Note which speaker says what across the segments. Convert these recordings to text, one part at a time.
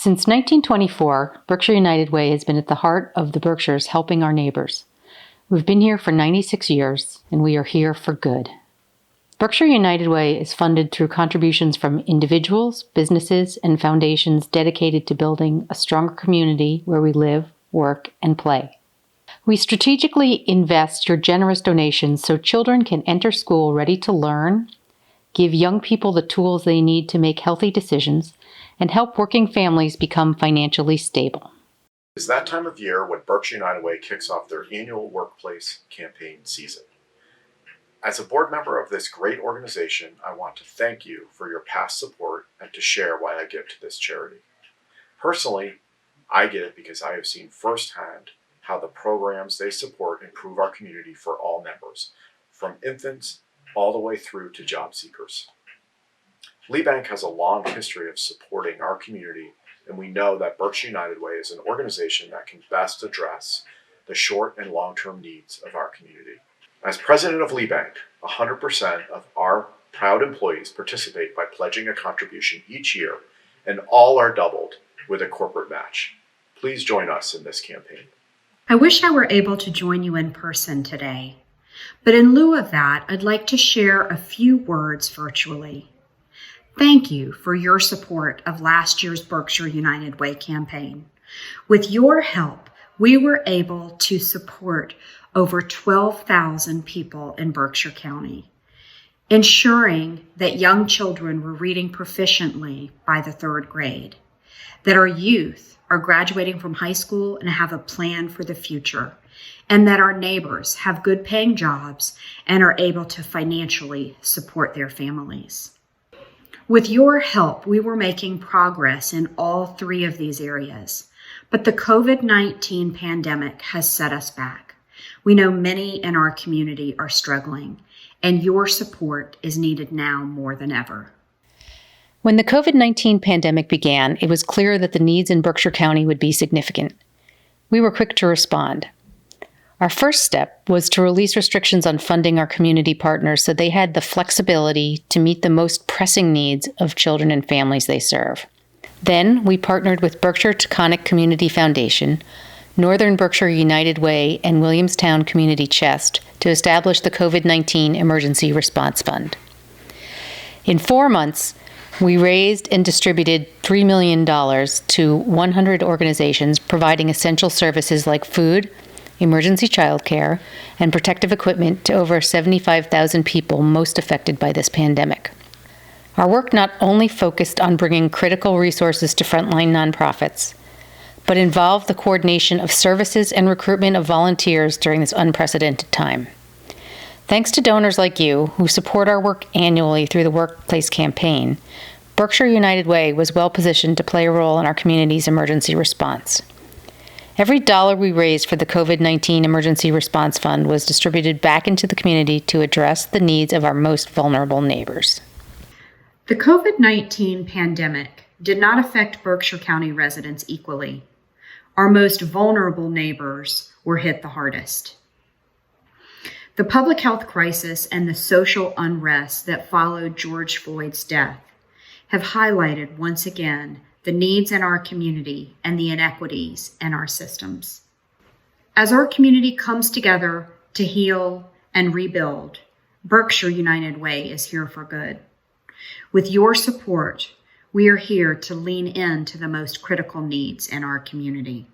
Speaker 1: Since 1924, Berkshire United Way has been at the heart of the Berkshires helping our neighbors. We've been here for 96 years, and we are here for good. Berkshire United Way is funded through contributions from individuals, businesses, and foundations dedicated to building a stronger community where we live, work, and play. We strategically invest your generous donations so children can enter school ready to learn, give young people the tools they need to make healthy decisions, and help working families become financially stable.
Speaker 2: It's that time of year when Berkshire United Way kicks off their annual workplace campaign season. As a board member of this great organization, I want to thank you for your past support and to share why I give to this charity. Personally, I give because I have seen firsthand how the programs they support improve our community for all members, from infants all the way through to job seekers. Lee Bank has a long history of supporting our community, and we know that Berkshire United Way is an organization that can best address the short and long-term needs of our community. As president of Lee Bank, 100% of our proud employees participate by pledging a contribution each year, and all are doubled with a corporate match. Please join us in this campaign.
Speaker 3: I wish I were able to join you in person today, but in lieu of that, I'd like to share a few words virtually. Thank you for your support of last year's Berkshire United Way campaign. With your help, we were able to support over 12,000 people in Berkshire County, ensuring that young children were reading proficiently by the 3rd grade, that our youth are graduating from high school and have a plan for the future, and that our neighbors have good paying jobs and are able to financially support their families. With your help, we were making progress in all 3 of these areas, but the COVID-19 pandemic has set us back. We know many in our community are struggling, and your support is needed now more than ever.
Speaker 1: When the COVID-19 pandemic began, it was clear that the needs in Berkshire County would be significant. We were quick to respond. Our first step was to release restrictions on funding our community partners so they had the flexibility to meet the most pressing needs of children and families they serve. Then we partnered with Berkshire Taconic Community Foundation, Northern Berkshire United Way, and Williamstown Community Chest to establish the COVID-19 Emergency Response Fund. In 4 months, we raised and distributed $3 million to 100 organizations providing essential services like food, emergency childcare, and protective equipment to over 75,000 people most affected by this pandemic. Our work not only focused on bringing critical resources to frontline nonprofits, but involved the coordination of services and recruitment of volunteers during this unprecedented time. Thanks to donors like you, who support our work annually through the Workplace Campaign, Berkshire United Way was well positioned to play a role in our community's emergency response. Every dollar we raised for the COVID-19 Emergency Response Fund was distributed back into the community to address the needs of our most vulnerable neighbors.
Speaker 3: The COVID-19 pandemic did not affect Berkshire County residents equally. Our most vulnerable neighbors were hit the hardest. The public health crisis and the social unrest that followed George Floyd's death have highlighted once again the needs in our community and the inequities in our systems. As our community comes together to heal and rebuild, Berkshire United Way is here for good. With your support, we are here to lean into the most critical needs in our community.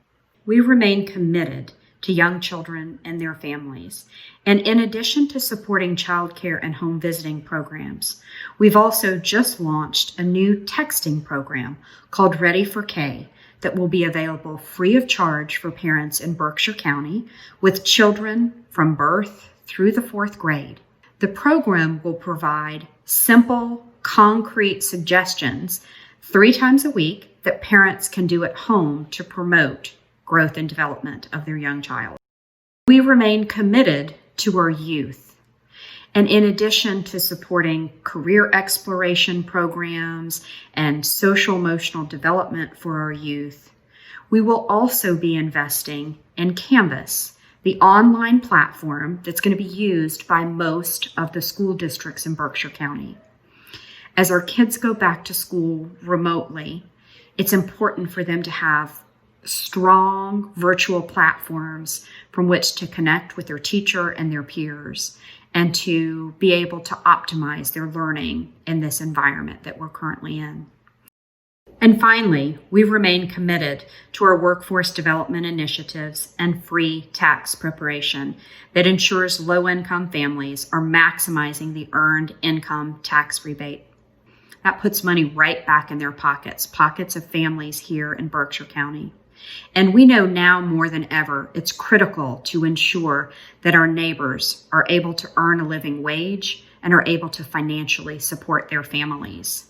Speaker 3: We remain committed to young children and their families. And in addition to supporting childcare and home visiting programs, we've also just launched a new texting program called Ready for K that will be available free of charge for parents in Berkshire County with children from birth through the 4th grade. The program will provide simple, concrete suggestions 3 times a week that parents can do at home to promote growth and development of their young child. We remain committed to our youth. And in addition to supporting career exploration programs and social emotional development for our youth, we will also be investing in Canvas, the online platform that's going to be used by most of the school districts in Berkshire County. As our kids go back to school remotely, it's important for them to have strong virtual platforms from which to connect with their teacher and their peers and to be able to optimize their learning in this environment that we're currently in. And finally, we remain committed to our workforce development initiatives and free tax preparation that ensures low-income families are maximizing the earned income tax rebate. That puts money right back in their pockets of families here in Berkshire County. And we know now more than ever, it's critical to ensure that our neighbors are able to earn a living wage and are able to financially support their families.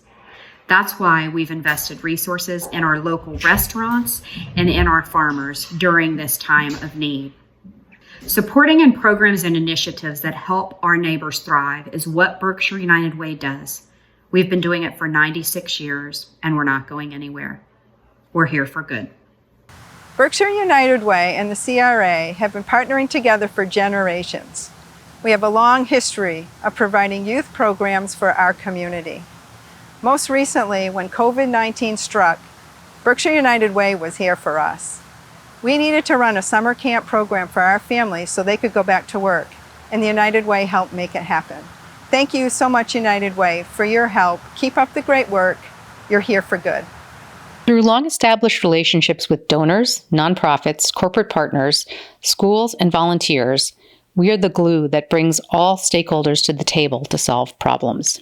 Speaker 3: That's why we've invested resources in our local restaurants and in our farmers during this time of need. Supporting in programs and initiatives that help our neighbors thrive is what Berkshire United Way does. We've been doing it for 96 years, and we're not going anywhere. We're here for good.
Speaker 4: Berkshire United Way and the CRA have been partnering together for generations. We have a long history of providing youth programs for our community. Most recently, when COVID-19 struck, Berkshire United Way was here for us. We needed to run a summer camp program for our families so they could go back to work, and the United Way helped make it happen. Thank you so much, United Way, for your help. Keep up the great work. You're here for good.
Speaker 1: Through long-established relationships with donors, nonprofits, corporate partners, schools, and volunteers, we are the glue that brings all stakeholders to the table to solve problems.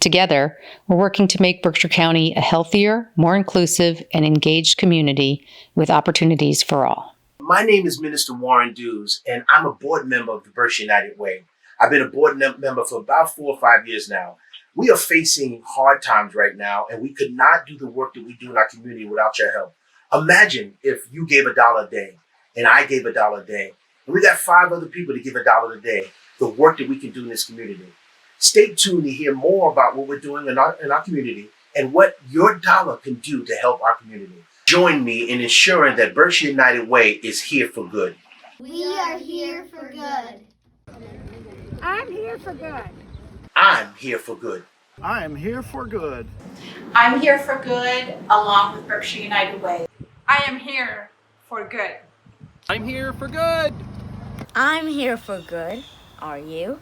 Speaker 1: Together, we're working to make Berkshire County a healthier, more inclusive, and engaged community with opportunities for all.
Speaker 5: My name is Minister Warren Dews, and I'm a board member of the Berkshire United Way. I've been a board member for about 4 or 5 years now. We are facing hard times right now, and we could not do the work that we do in our community without your help. Imagine if you gave $1 a day, and I gave $1 a day, and we got 5 other people to give $1 a day, the work that we can do in this community. Stay tuned to hear more about what we're doing in our community and what your dollar can do to help our community. Join me in ensuring that Berkshire United Way is here for good.
Speaker 6: We are here for good.
Speaker 7: I'm here for good.
Speaker 5: I'm here for good.
Speaker 8: I'm here for good.
Speaker 9: I'm here for good along with Berkshire United Way.
Speaker 7: I am here for good.
Speaker 8: I'm here for good.
Speaker 6: I'm here for good. Are you?